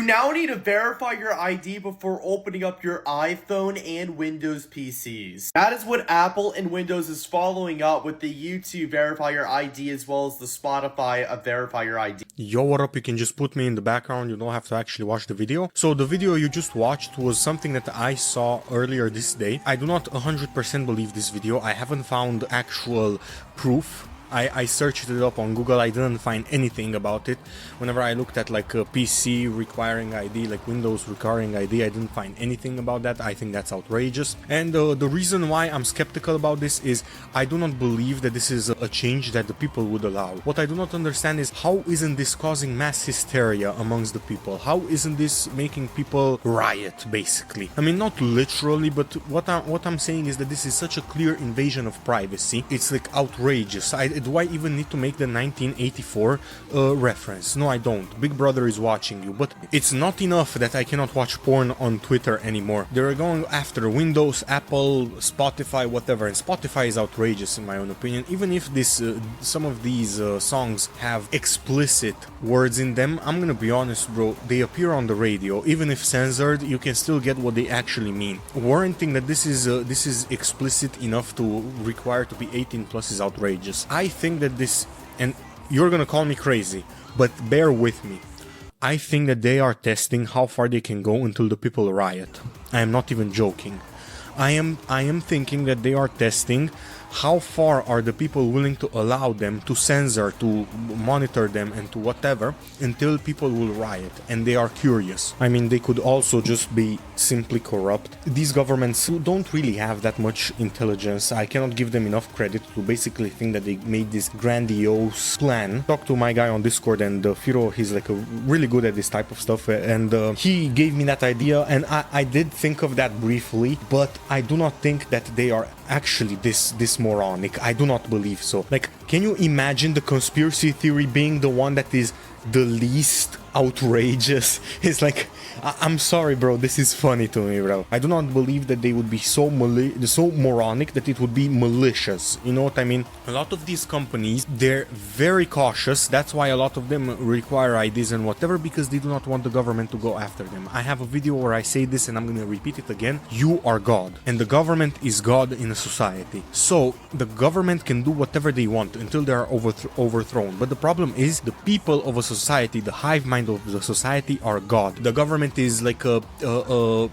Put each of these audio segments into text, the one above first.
now need to verify your ID before opening up your iPhone and Windows PCs. That is what Apple and Windows is following up with the YouTube Verify Your ID as well as the Spotify Verify Your ID. Yo, what up? You can just put me in the background, you don't have to actually watch the video. So the video you just watched was something that I saw earlier this day. I do not 100% believe this video. I haven't found actual proof. I searched it up on Google, I didn't find anything about it. Whenever I looked at like a PC requiring ID, like Windows requiring ID, I didn't find anything about that. I think that's outrageous. And the reason why I'm skeptical about this is I do not believe that this is a change that the people would allow. What I do not understand is how isn't this causing mass hysteria amongst the people? How isn't this making people riot, basically? I mean, not literally, but what I'm saying is that this is such a clear invasion of privacy. It's like outrageous. Do I even need to make the 1984 reference? No, I don't. Big Brother is watching you, but it's not enough that I cannot watch porn on Twitter anymore. They're going after Windows, Apple, Spotify, whatever, and Spotify is outrageous in my own opinion. Even if this some of these songs have explicit words in them, I'm gonna be honest, bro, they appear on the radio. Even if censored, you can still get what they actually mean. Warranting that this is explicit enough to require to be 18 plus is outrageous. I think that this, and you're gonna call me crazy, but bear with me. I think that they are testing how far they can go until the people riot. I am not even joking. I am thinking that they are testing how far are the people willing to allow them to censor, to monitor them and to whatever until people will riot, and they are curious. I mean, they could also just be simply corrupt. These governments don't really have that much intelligence. I cannot give them enough credit to basically think that they made this grandiose plan. Talk to my guy on Discord, and Firo, he's like really good at this type of stuff, and he gave me that idea, and I did think of that briefly, but I do not think that they are actually this moronic. I do not believe so. Like, can you imagine the conspiracy theory being the one that is the least outrageous? It's like, I'm sorry, bro, this is funny to me, bro. I do not believe that they would be so moronic that it would be malicious. You know what I mean? A lot of these companies, they're very cautious. That's why a lot of them require IDs and whatever, because they do not want the government to go after them. I have a video where I say this, and I'm gonna repeat it again. You are God, and the government is God in a society. So the government can do whatever they want until they are overthrown. But the problem is the people of a society, the hive mind of the society, are God. The government is like a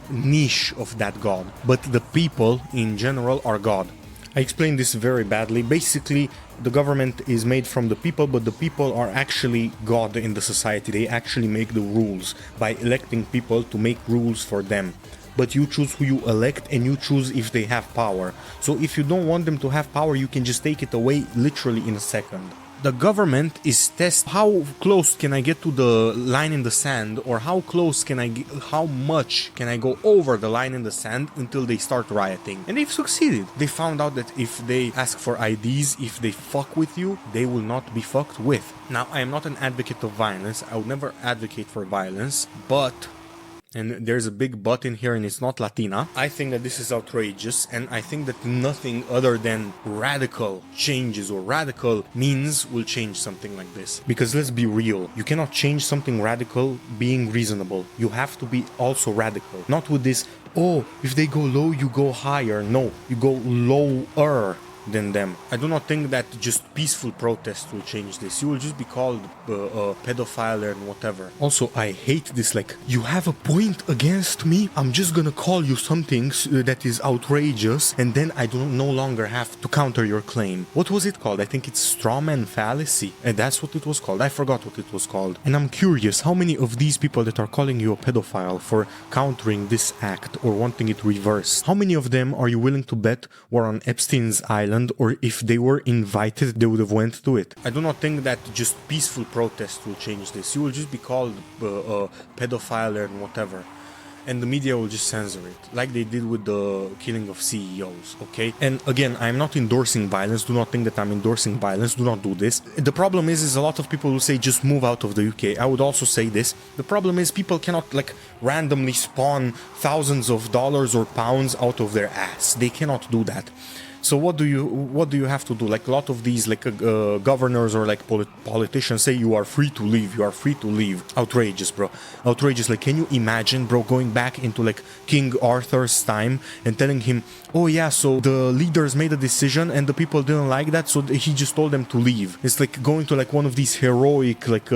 niche of that God, but the people in general are God. I explained this very badly. Basically, the government is made from the people, but the people are actually God in the society. They actually make the rules by electing people to make rules for them. But you choose who you elect, and you choose if they have power. So if you don't want them to have power, you can just take it away literally in a second. The government is testing how close can I get to the line in the sand, or how much can I go over the line in the sand until they start rioting. And they've succeeded. They found out that if they ask for IDs, if they fuck with you, they will not be fucked with. Now, I am not an advocate of violence. I would never advocate for violence, but... and there's a big but in here, and it's not Latina. I think that this is outrageous, and I think that nothing other than radical changes or radical means will change something like this. Because let's be real, you cannot change something radical being reasonable. You have to be also radical. Not with this, oh, if they go low, you go higher. No, you go lower than them. I do not think that just peaceful protest will change this. You will just be called a pedophile and whatever. Also, I hate this, like, you have a point against me, I'm just gonna call you something that is outrageous, and then I don't no longer have to counter your claim. What was it called? I think it's strawman fallacy, and that's what it was called. I forgot what it was called. And I'm curious, how many of these people that are calling you a pedophile for countering this act or wanting it reversed, how many of them are you willing to bet were on Epstein's island, or if they were invited, they would have went to it? I do not think that just peaceful protest will change this. You will just be called a pedophile and whatever, and the media will just censor it, like they did with the killing of CEOs, okay? And again, I'm not endorsing violence. Do not think that I'm endorsing violence. Do not do this. The problem is a lot of people will say just move out of the UK. I would also say this. The problem is people cannot like randomly spawn thousands of dollars or pounds out of their ass. They cannot do that. So what do you have to do? Like a lot of these like governors or like politicians say you are free to leave, you are free to leave. Outrageous, bro. Outrageous. Like, can you imagine, bro, going back into like King Arthur's time and telling him, oh yeah, so the leaders made a decision and the people didn't like that, so he just told them to leave. It's like going to like one of these heroic like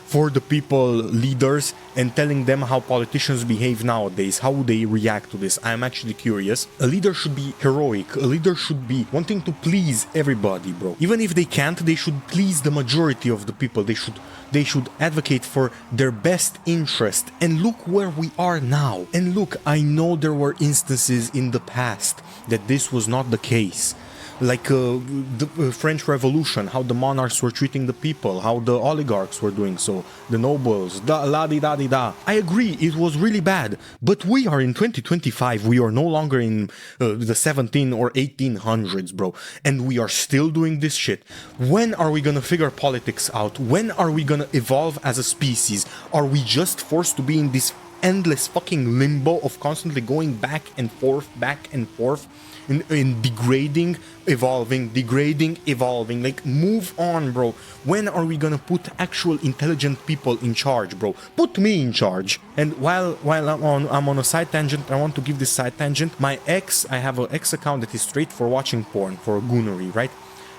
for the people leaders and telling them how politicians behave nowadays, how they react to this. I'm actually curious. A leader should be heroic. A leader should be wanting to please everybody, bro. Even if they can't, they should please the majority of the people. They should advocate for their best interest. And look where we are now. And look, I know there were instances in the past that this was not the case. Like the French Revolution, how the monarchs were treating the people, how the oligarchs were doing so, the nobles, la-di-da-di-da. I agree, it was really bad. But we are in 2025, we are no longer in the 17 or 1800s, bro. And we are still doing this shit. When are we gonna figure politics out? When are we gonna evolve as a species? Are we just forced to be in this endless fucking limbo of constantly going back and forth, in degrading, evolving, like move on, bro. When are we gonna put actual intelligent people in charge, bro? Put me in charge. And while I'm on a side tangent, I want to give this side tangent. I have an X account that is straight for watching porn, for goonery, right?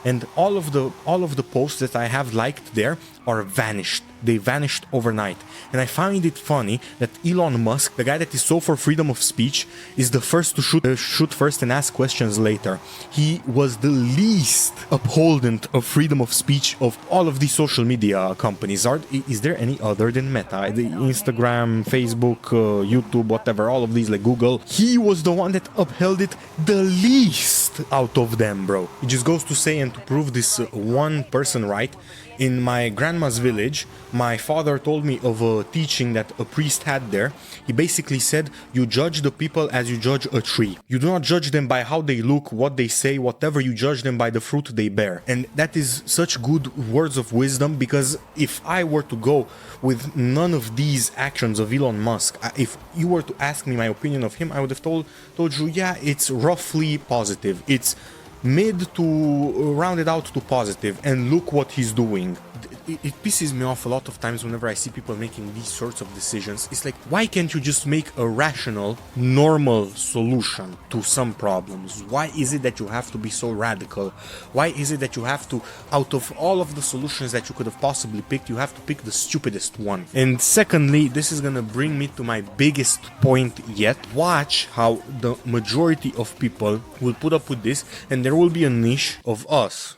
And all of the posts that I have liked there are vanished. They vanished overnight. And I find it funny that Elon Musk, the guy that is so for freedom of speech, is the first to shoot first and ask questions later. He was the least upholdent of freedom of speech of all of these social media companies. Is there any other than Meta? The Instagram, Facebook, YouTube, whatever, all of these, like Google. He was the one that upheld it the least out of them, bro. It just goes to say and to prove this one person right. In my grandma's village, my father told me of a teaching that a priest had there. He basically said, you judge the people as you judge a tree. You do not judge them by how they look, what they say, whatever. You judge them by the fruit they bear. And that is such good words of wisdom, because if I were to go with none of these actions of Elon Musk, if you were to ask me my opinion of him, I would have told you, yeah, it's roughly positive. It's mid to rounded out to positive, and look what he's doing. It pisses me off a lot of times whenever I see people making these sorts of decisions. It's like, why can't you just make a rational, normal solution to some problems? Why is it that you have to be so radical? Why is it that you have to, out of all of the solutions that you could have possibly picked, you have to pick the stupidest one? And secondly, this is gonna bring me to my biggest point yet. Watch how the majority of people will put up with this, and there will be a niche of us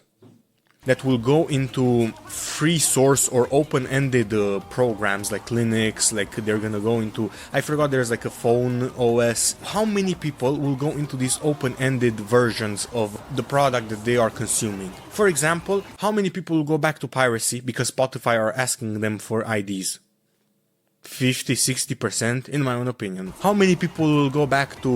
that will go into free source or open-ended programs like Linux, like they're gonna go into, I forgot there's like a phone OS. How many people will go into these open-ended versions of the product that they are consuming? For example, how many people will go back to piracy because Spotify are asking them for IDs? 50-60% in my own opinion. How many people will go back to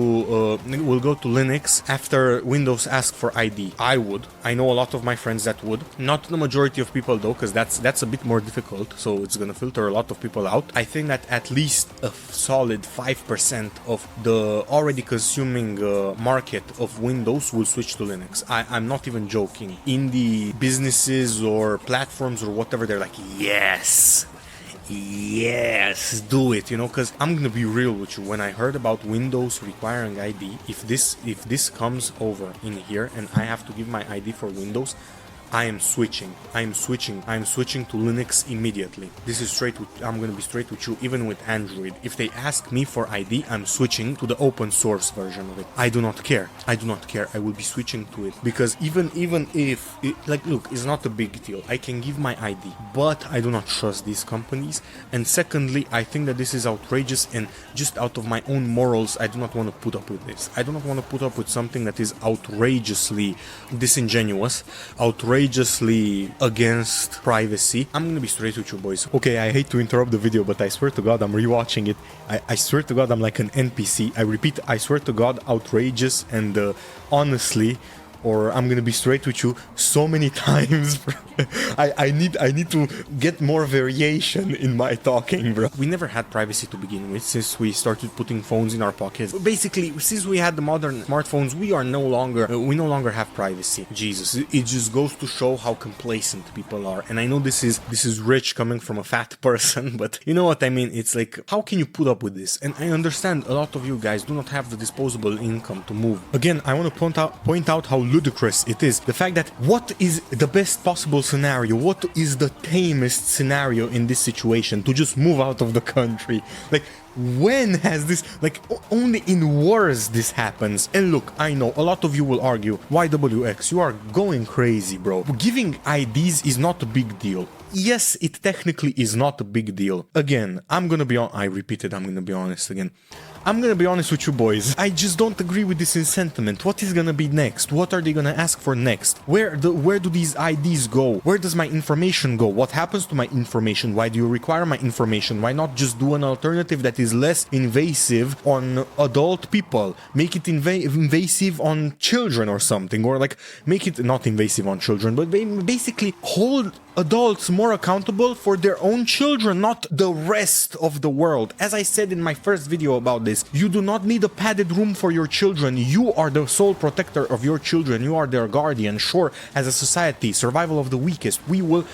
Linux after Windows ask for ID? I would. I know a lot of my friends that would. Not the majority of people though, because that's a bit more difficult, so it's gonna filter a lot of people out. I think that at least a solid 5% of the already consuming market of Windows will switch to Linux. I'm not even joking. Indie businesses or platforms or whatever, they're like, yes, do it, you know, because I'm gonna be real with you. When I heard about Windows requiring ID, if this comes over in here and I have to give my ID for Windows, I am switching to Linux immediately. This is I'm gonna be straight with you. Even with Android, if they ask me for ID, I'm switching to the open source version of it. I do not care. I will be switching to it, because even if like, look, it's not a big deal. I can give my ID, but I do not trust these companies. And secondly, I think that this is outrageous, and just out of my own morals, I do not want to put up with this. I do not want to put up with something that is outrageously disingenuous, outrageously against privacy. I'm gonna be straight with you, boys. Okay, I hate to interrupt the video, but I swear to God, I'm rewatching it. I swear to God, I'm like an NPC. I repeat, I swear to God, outrageous, and honestly, or I'm gonna be straight with you so many times, bro. I need to get more variation in my talking, bro. We never had privacy to begin with since we started putting phones in our pockets. Basically, since we had the modern smartphones, we no longer have privacy. Jesus, it just goes to show how complacent people are. And I know this is rich coming from a fat person, but you know what I mean? It's like, how can you put up with this? And I understand a lot of you guys do not have the disposable income to move. Again, I want to point out how ludicrous it is. The fact that what is the best possible scenario? What is the tamest scenario in this situation? To just move out of the country. Like, when has this, like, only in wars this happens? And look, I know a lot of you will argue, YWX, you are going crazy, bro. Giving IDs is not a big deal. Yes, it technically is not a big deal. Again, I'm gonna be honest again. I'm gonna be honest with you boys. I just don't agree with this in sentiment. What is gonna be next? What are they gonna ask for next? Where do these IDs go? Where does my information go? What happens to my information? Why do you require my information? Why not just do an alternative that is less invasive on adult people? Make it invasive on children or something, or like make it not invasive on children, but basically hold adults more accountable for their own children, not the rest of the world. As I said in my first video about this, you do not need a padded room for your children. You are the sole protector of your children. You are their guardian. Sure, as a society, survival of the weakest, we will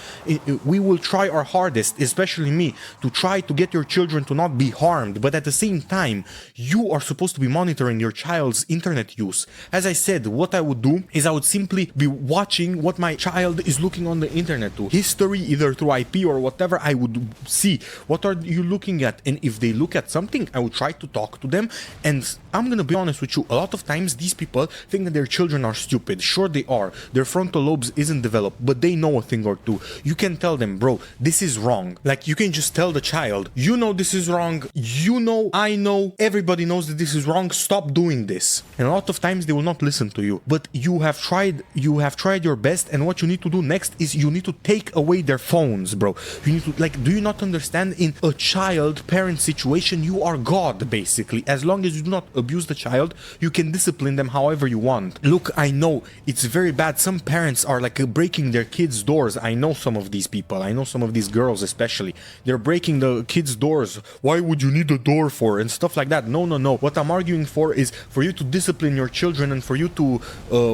try our hardest, especially me, to try to get your children to not be harmed. But at the same time, you are supposed to be monitoring your child's internet use. As I said, what I would do is I would simply be watching what my child is looking on the internet to. History, either through IP or whatever. I would see what are you looking at, and if they look at something, I would try to talk to them. And I'm gonna be honest with you, a lot of times these people think that their children are stupid. Sure, they are. Their frontal lobes isn't developed, but they know a thing or two. You can tell them, bro, this is wrong. Like, you can just tell the child, you know this is wrong, you know, I know, everybody knows that this is wrong, stop doing this. And a lot of times they will not listen to you, but you have tried your best, and what you need to do next is you need to take away their phones, bro. You need to, like, do you not understand? In a child-parent situation, you are God, basically. As long as you do not abuse the child, you can discipline them however you want. Look, I know it's very bad. Some parents are like breaking their kids' doors. I know some of these people. I know some of these girls especially. They're breaking the kids' doors. Why would you need a door for? And stuff like that. No. What I'm arguing for is for you to discipline your children and for you to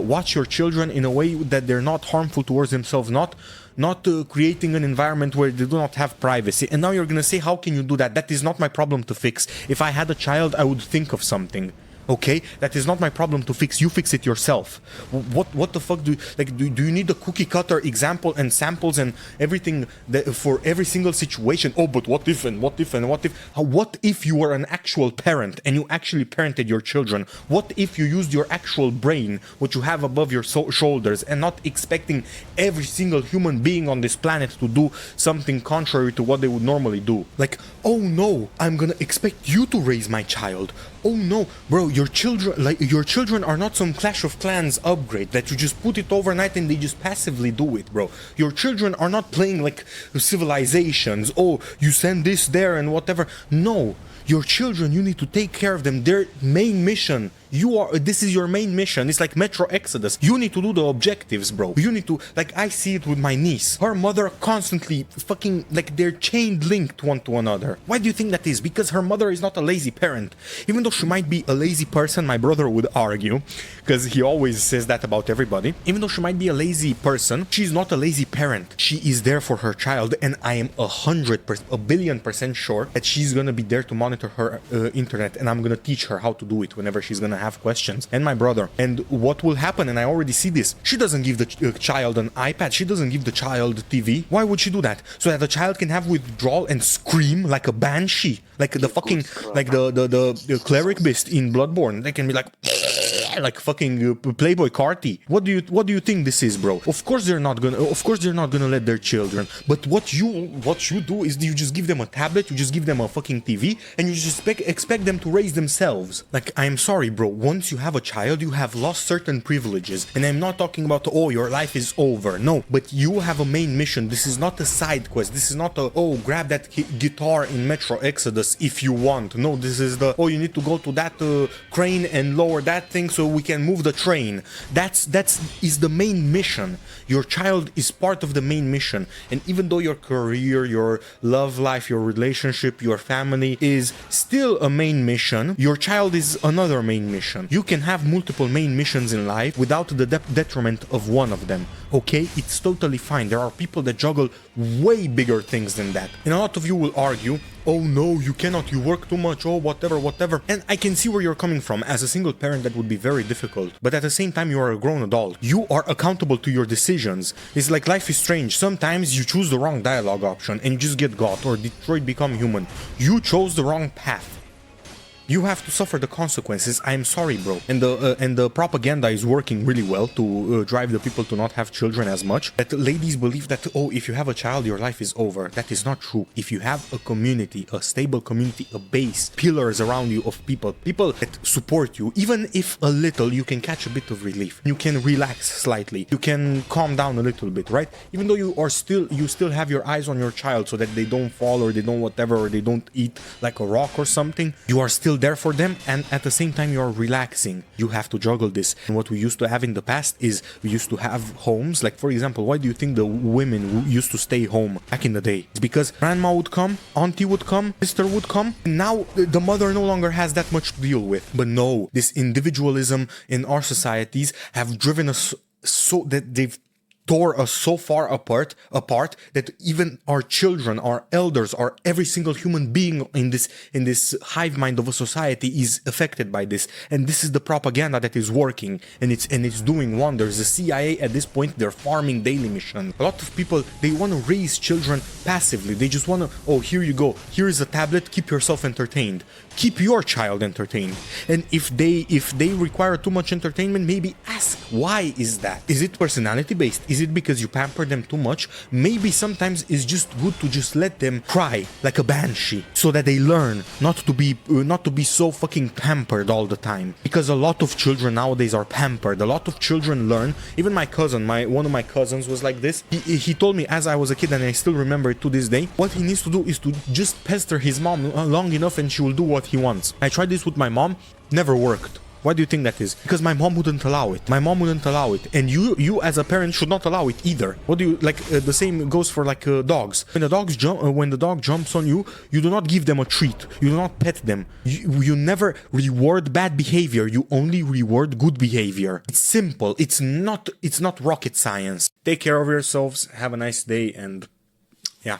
watch your children in a way that they're not harmful towards themselves, not creating an environment where they do not have privacy. And now you're gonna say, how can you do that? That is not my problem to fix. If I had a child, I would think of something. Okay, that is not my problem to fix. You fix it yourself. What the fuck do you need a cookie cutter example and samples and everything for every single situation? Oh, but what if and what if and what if? What if you were an actual parent and you actually parented your children? What if you used your actual brain, what you have above your shoulders, and not expecting every single human being on this planet to do something contrary to what they would normally do? Like, oh no, I'm gonna expect you to raise my child. Oh no, bro, your children are not some Clash of Clans upgrade that you just put it overnight and they just passively do it, bro. Your children are not playing like civilizations. Oh, you send this there and whatever. No, your children, you need to take care of them. Their main mission, this is your main mission. It's like Metro Exodus. You need to do the objectives, bro. You need to, like, I see it with my niece. Her mother constantly fucking, like, they're chained linked one to another. Why do you think that is? Because her mother is not a lazy parent. Even though she might be a lazy person, my brother would argue, because he always says that about everybody. Even though she might be a lazy person, she's not a lazy parent. She is there for her child, and I am 1,000,000,000% sure that she's gonna be there to monitor her internet, and I'm gonna teach her how to do it whenever she's gonna have questions. And my brother. And what will happen, and I already see this, she doesn't give the child an iPad, she doesn't give the child TV. Why would she do that? So that the child can have withdrawal and scream like a banshee, like the fucking, like the cleric beast in Bloodborne. They can be like fucking Playboy Carti. What do you think this is, bro? Of course they're not gonna let their children. But what you do is you just give them a tablet, you just give them a fucking TV, and you just expect them to raise themselves. Like, I'm sorry, bro. Once you have a child, you have lost certain privileges. And I'm not talking about, oh, your life is over. No, but you have a main mission. This is not a side quest. This is not a, oh, grab that guitar in Metro Exodus if you want. No, this is the, oh, you need to go to that crane and lower that thing so so we can move the train. That's is the main mission. Your child is part of the main mission. And even though your career, your love life, your relationship, your family is still a main mission, your child is another main mission. You can have multiple main missions in life without the detriment of one of them. Okay, it's totally fine. There are people that juggle way bigger things than that. And a lot of you will argue, oh no, you cannot, you work too much, oh whatever. And I can see where you're coming from. As a single parent, that would be very difficult. But at the same time, you are a grown adult. You are accountable to your decisions. It's like Life is Strange. Sometimes you choose the wrong dialogue option and you just get got, or Detroit Become Human. You chose the wrong path. You have to suffer the consequences. I'm sorry, bro. And the propaganda is working really well to drive the people to not have children as much. That ladies believe that, oh, if you have a child, your life is over. That is not true. If you have a community, a stable community, a base, pillars around you of people that support you, even if a little, you can catch a bit of relief. You can relax slightly. You can calm down a little bit, right? Even though you still have your eyes on your child so that they don't fall or they don't whatever, or they don't eat like a rock or something, you are still there for them, and at the same time you're relaxing. You have to juggle this. And what we used to have in the past is we used to have homes, like for example, why do you think the women used to stay home back in the day? It's because grandma would come, auntie would come, sister would come. Now the mother no longer has that much to deal with. But no, this individualism in our societies have driven us so that they've tore us so far apart that even our children, our elders, our every single human being in this hive mind of a society is affected by this. And this is the propaganda that is working, and it's doing wonders. The CIA at this point, they're farming daily mission. A lot of people, they want to raise children passively. They just want to, oh, here you go, here is a tablet, keep yourself entertained. Keep your child entertained. And if they require too much entertainment, maybe ask, why is that? Is it personality based? Is it because you pamper them too much? Maybe sometimes it's just good to just let them cry like a banshee, so that they learn not to be so fucking pampered all the time. Because a lot of children nowadays are pampered. A lot of children learn. Even my cousin, one of my cousins was like this. He told me as I was a kid, and I still remember it to this day, what he needs to do is to just pester his mom long enough and she will do what he wants. I tried this with my mom, never worked. Why do you think that is? Because my mom wouldn't allow it. My mom wouldn't allow it. And you as a parent should not allow it either. What do you like? The same goes for like dogs. When the dog jumps on you, you do not give them a treat. You do not pet them. You never reward bad behavior. You only reward good behavior. It's simple. It's not rocket science. Take care of yourselves. Have a nice day, and yeah.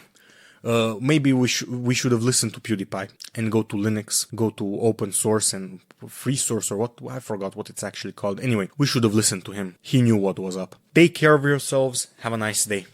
Maybe we should have listened to PewDiePie and go to Linux, go to open source and free source, or what, I forgot what it's actually called. Anyway, we should have listened to him. He knew what was up. Take care of yourselves. Have a nice day.